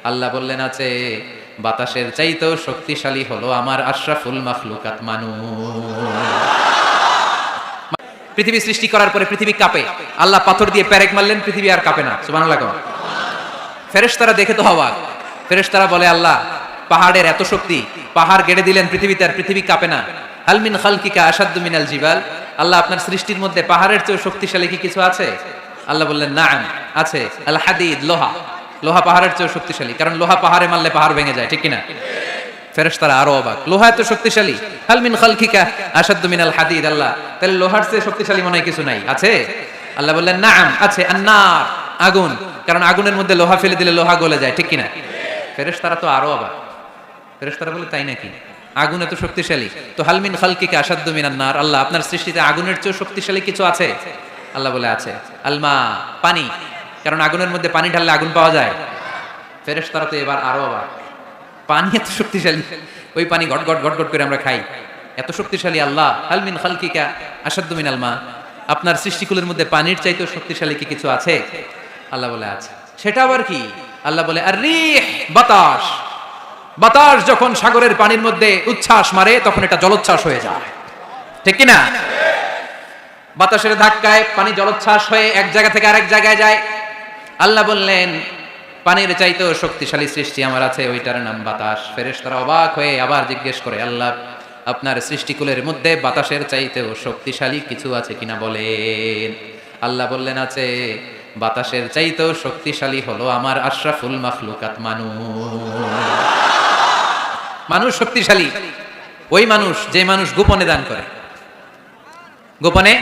আল্লাহ বললেন আছে বাতাসের চাইতেও শক্তিশালী হলো আমার আশরাফুল মাখলুকাত মানুষ। পৃথিবী সৃষ্টি করার পরে পৃথিবী কাঁপে, আল্লাহ পাথর দিয়ে পেরেক মারলেন, পৃথিবী আর কাঁপে না। সুবহানাল্লাহ। ফেরেশতারা দেখে তো অবাক। ফেরেশতারা বলে আল্লাহ পাহাড়ের এত শক্তি, পাহাড় গেড়ে দিলেন পৃথিবীতে, আর পৃথিবী কাঁপে না। হাল মিন খালকিকা আশাদ্দু মিনাল জিবাল, আল্লাহ আপনার সৃষ্টির মধ্যে পাহাড়ের চেয়ে শক্তিশালী কি কিছু আছে? আল্লাহ বললেন নাআম, আছে। আল হাদিদ, লোহা, লোহা পাহাড়ের চেয়ে শক্তিশালী, কারণ লোহা পাহাড়ে মারলে পাহাড় ভেঙে যায়, ঠিক কিনা? ফেরেশতারা আরো অবাক, লোহা এত শক্তিশালী? হাল মিন খালকিকা আশাদ্দু মিনাল হাদিদ, আল্লাহ তাহলে লোহার চেয়ে শক্তিশালী মনে হয় কিছু নাই, আছে? আল্লাহ বললেন নাআম, আছে। আন্নার, আগুন, কারণ আগুনের মধ্যে লোহা ফেলে দিলে লোহা গলে যায়, ঠিক কিনা? ফেরেশতারা তো আরো অবাক। ফেরেশতারা বলে তাই নাকি? আগুন এত শক্তিশালী, তো হাল মিন খালকিকা আশাদ্দু মিনান নার, আল্লাহ আপনার সৃষ্টিতে আগুনের চেয়ে শক্তিশালী কিছু আছে? আল্লাহ বলে আছে। আলমা, পানি, কারণ আগুনের মধ্যে পানি ঢাললে আগুন পাওয়া যায়। ফেরেশতারা তো এবার আরো অবাক, পানি এত শক্তিশালী, ওই পানি ঘট ঘট ঘট ঘট করে আমরা খাই, এত শক্তিশালী আল্লাহ। হাল মিন খালকিকা আশাদ্দু মিনাল মা, আপনার সৃষ্টিকুলের মধ্যে পানির চাইতেও শক্তিশালী কি কিছু আছে? আল্লাহ বলে আছে। সেটা আবার কি? আল্লাহ বলে আর রিহ, বাতাস, বাতাস যখন সাগরের পানির মধ্যে উচ্ছ্বাস মারে তখন এটা জলোচ্ছ্বাস হয়ে যায়, ঠিক কিনা? বাতাসের ধাক্কায় পানি জলোচ্ছ্বাস হয়ে এক জায়গা থেকে আরেক জায়গায় যায়। আল্লাহ বললেন পানির চাইতেও শক্তিশালী সৃষ্টি আমার আছে, ওইটার নাম বাতাস। ফেরেশতারা অবাক হয়ে আবার জিজ্ঞেস করে আল্লাহ আপনার সৃষ্টিকুলের মধ্যে বাতাসের চাইতেও শক্তিশালী কিছু আছে কিনা বলেন। আল্লাহ বললেন আছে বাতাসের চাইতেও শক্তিশালী হলো আমার আশরাফুল মাখলুকাত মানুষ। মানুষ শক্তিশালী, ওই মানুষ যে মানুষ গোপনে দান করে, গোপনে